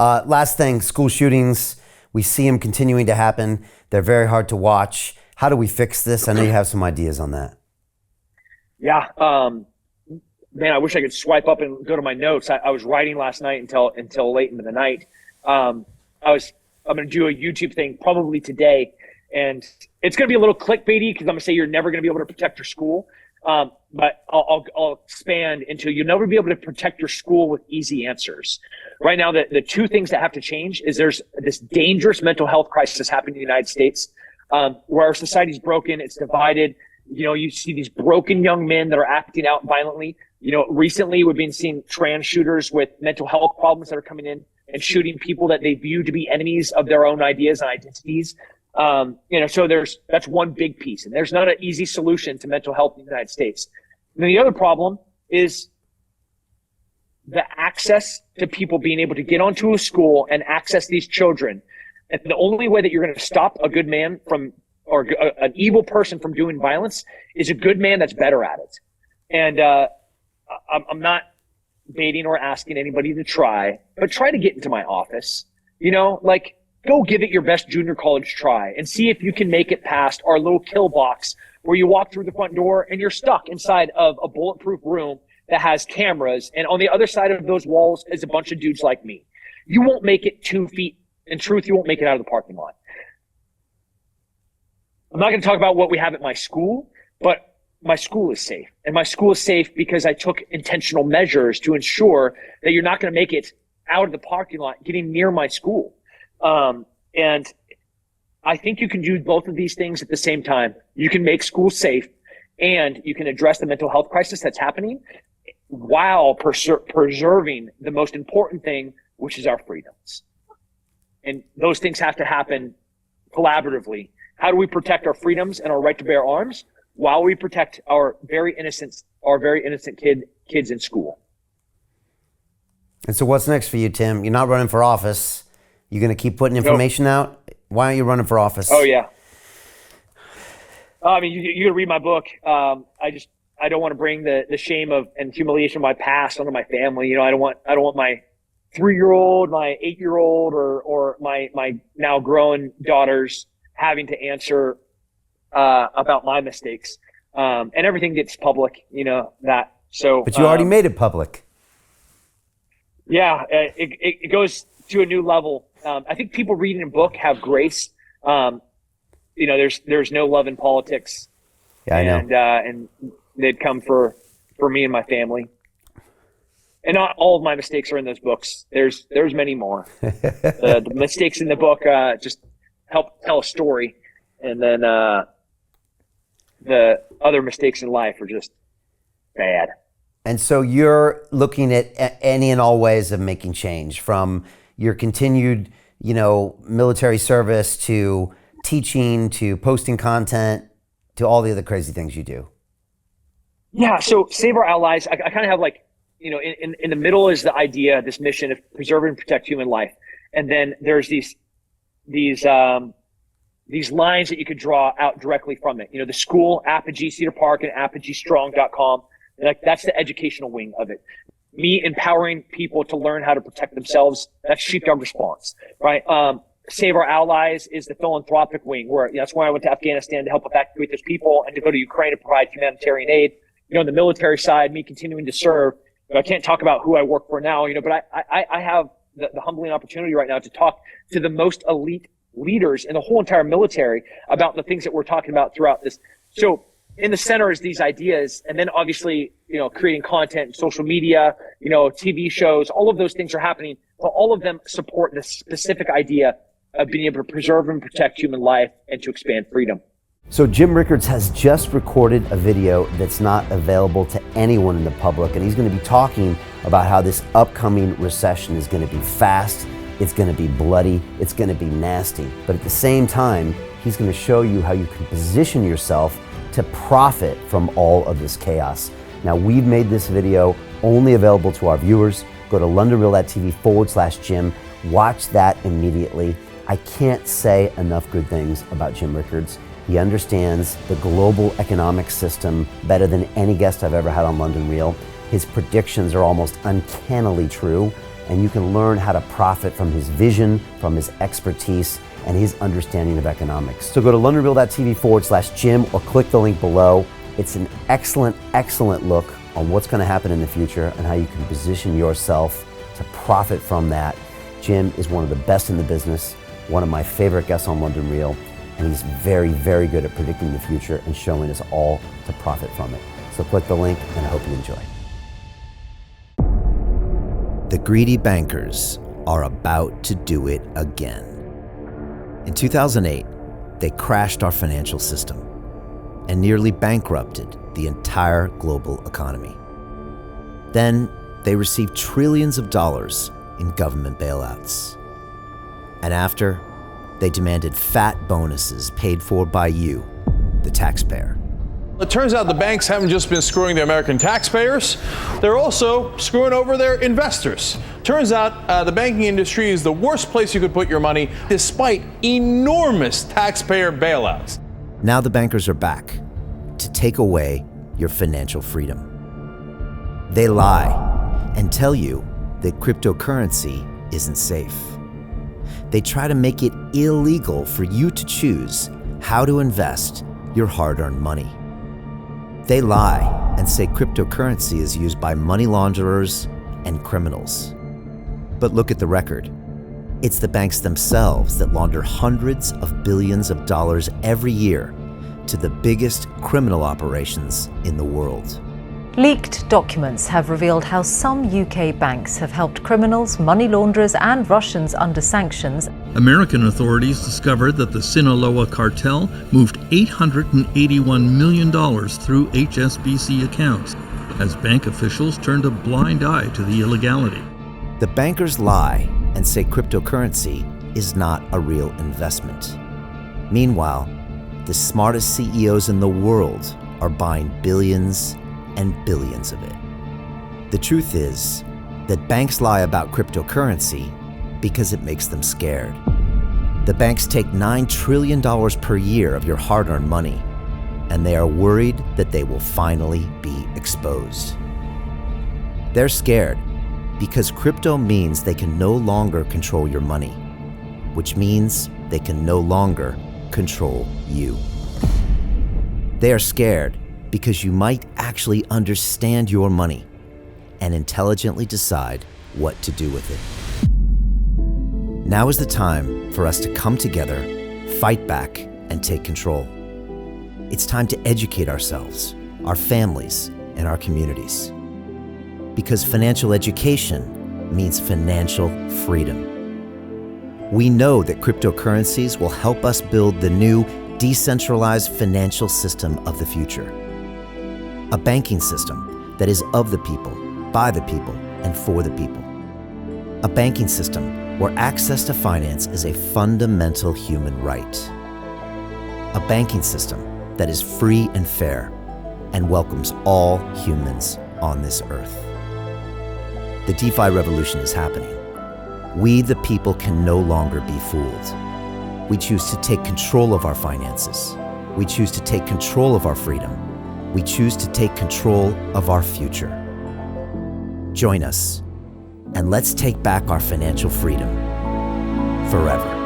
Last thing, school shootings. We see them continuing to happen. They're very hard to watch. How do we fix this? I know you have some ideas on that. Yeah. Man, I wish I could swipe up and go to my notes. I was writing last night until late into the night. I'm going to do a YouTube thing probably today, and it's going to be a little clickbaity because I'm going to say you're never going to be able to protect your school. But I'll expand into you'll never be able to protect your school with easy answers. Right now, the two things that have to change is there's this dangerous mental health crisis happening in the United States, where our society's broken, it's divided. You see these broken young men that are acting out violently. Recently we've been seeing trans shooters with mental health problems that are coming in and shooting people that they view to be enemies of their own ideas and identities. So that's one big piece, and there's not an easy solution to mental health in the United States. And then the other problem is the access to people being able to get onto a school and access these children. And the only way that you're going to stop a good man or an evil person from doing violence is a good man that's better at it. And I'm not baiting or asking anybody to try, but try to get into my office. Go give it your best junior college try and see if you can make it past our little kill box where you walk through the front door and you're stuck inside of a bulletproof room that has cameras. And on the other side of those walls is a bunch of dudes like me. You won't make it 2 feet. In truth, you won't make it out of the parking lot. I'm not going to talk about what we have at my school, but my school is safe. And my school is safe because I took intentional measures to ensure that you're not going to make it out of the parking lot getting near my school. And I think you can do both of these things at the same time. You can make schools safe and you can address the mental health crisis that's happening while preserving the most important thing, which is our freedoms. And those things have to happen collaboratively. How do we protect our freedoms and our right to bear arms while we protect our very innocent kids in school? And so what's next for you, Tim? You're not running for office. You're going to keep putting information out? Why aren't you running for office? Oh, yeah. You can read my book. I don't want to bring the shame of and humiliation of my past onto my family. I don't want my 3-year-old, my 8-year-old, or my now grown daughters having to answer about my mistakes. And everything gets public, that. So. But you already made it public. Yeah, it goes to a new level. I think people reading a book have grace. There's no love in politics. Yeah, I know. And they'd come for me and my family. And not all of my mistakes are in those books. There's many more. The mistakes in the book just help tell a story, and then the other mistakes in life are just bad. And so you're looking at any and all ways of making change, from your continued, military service to teaching to posting content to all the other crazy things you do. Yeah. So Save Our Allies, I kind of have in the middle is the idea, this mission of preserve and protect human life. And then there's these lines that you could draw out directly from it. The school, Apogee Cedar Park, and apogeestrong.com. That's the educational wing of it. Me empowering people to learn how to protect themselves. That's Sheepdog Response, right? Save Our Allies is the philanthropic wing, where that's why I went to Afghanistan to help evacuate those people and to go to Ukraine to provide humanitarian aid. On the military side, me continuing to serve. I can't talk about who I work for now, but I have the humbling opportunity right now to talk to the most elite leaders in the whole entire military about the things that we're talking about throughout this. So in the center is these ideas, and then obviously, creating content, social media, TV shows, all of those things are happening, but all of them support the specific idea of being able to preserve and protect human life and to expand freedom. So Jim Rickards has just recorded a video that's not available to anyone in the public, and he's going to be talking about how this upcoming recession is going to be fast, it's going to be bloody, it's going to be nasty. But at the same time, he's going to show you how you can position yourself to profit from all of this chaos. Now, we've made this video only available to our viewers. Go to londonreal.tv/Jim. Watch that immediately. I can't say enough good things about Jim Rickards. He understands the global economic system better than any guest I've ever had on London Real. His predictions are almost uncannily true, and you can learn how to profit from his vision, from his expertise, and his understanding of economics. So go to londonreal.tv/Jim or click the link below. It's an excellent, excellent look on what's going to happen in the future and how you can position yourself to profit from that. Jim is one of the best in the business, one of my favorite guests on London Real, and he's very, very good at predicting the future and showing us all to profit from it. So click the link, and I hope you enjoy. The greedy bankers are about to do it again. In 2008, they crashed our financial system and nearly bankrupted the entire global economy. Then they received trillions of dollars in government bailouts. And after, they demanded fat bonuses paid for by you, the taxpayer. It turns out the banks haven't just been screwing the American taxpayers, they're also screwing over their investors. Turns out the banking industry is the worst place you could put your money, despite enormous taxpayer bailouts. Now the bankers are back to take away your financial freedom. They lie and tell you that cryptocurrency isn't safe. They try to make it illegal for you to choose how to invest your hard-earned money. They lie and say cryptocurrency is used by money launderers and criminals. But look at the record. It's the banks themselves that launder hundreds of billions of dollars every year to the biggest criminal operations in the world. Leaked documents have revealed how some UK banks have helped criminals, money launderers and Russians under sanctions. American authorities discovered that the Sinaloa cartel moved $881 million through HSBC accounts as bank officials turned a blind eye to the illegality. The bankers lie and say cryptocurrency is not a real investment. Meanwhile, the smartest CEOs in the world are buying billions and billions of it. The truth is that banks lie about cryptocurrency because it makes them scared. The banks take $9 trillion per year of your hard-earned money, and they are worried that they will finally be exposed. They're scared because crypto means they can no longer control your money, which means they can no longer control you. They are scared because you might actually understand your money and intelligently decide what to do with it. Now is the time for us to come together, fight back, and take control. It's time to educate ourselves, our families, and our communities. Because financial education means financial freedom. We know that cryptocurrencies will help us build the new decentralized financial system of the future. A banking system that is of the people, by the people, and for the people. A banking system where access to finance is a fundamental human right. A banking system that is free and fair and welcomes all humans on this earth. The DeFi revolution is happening. We, the people, can no longer be fooled. We choose to take control of our finances. We choose to take control of our freedom. We choose to take control of our future. Join us, and let's take back our financial freedom forever.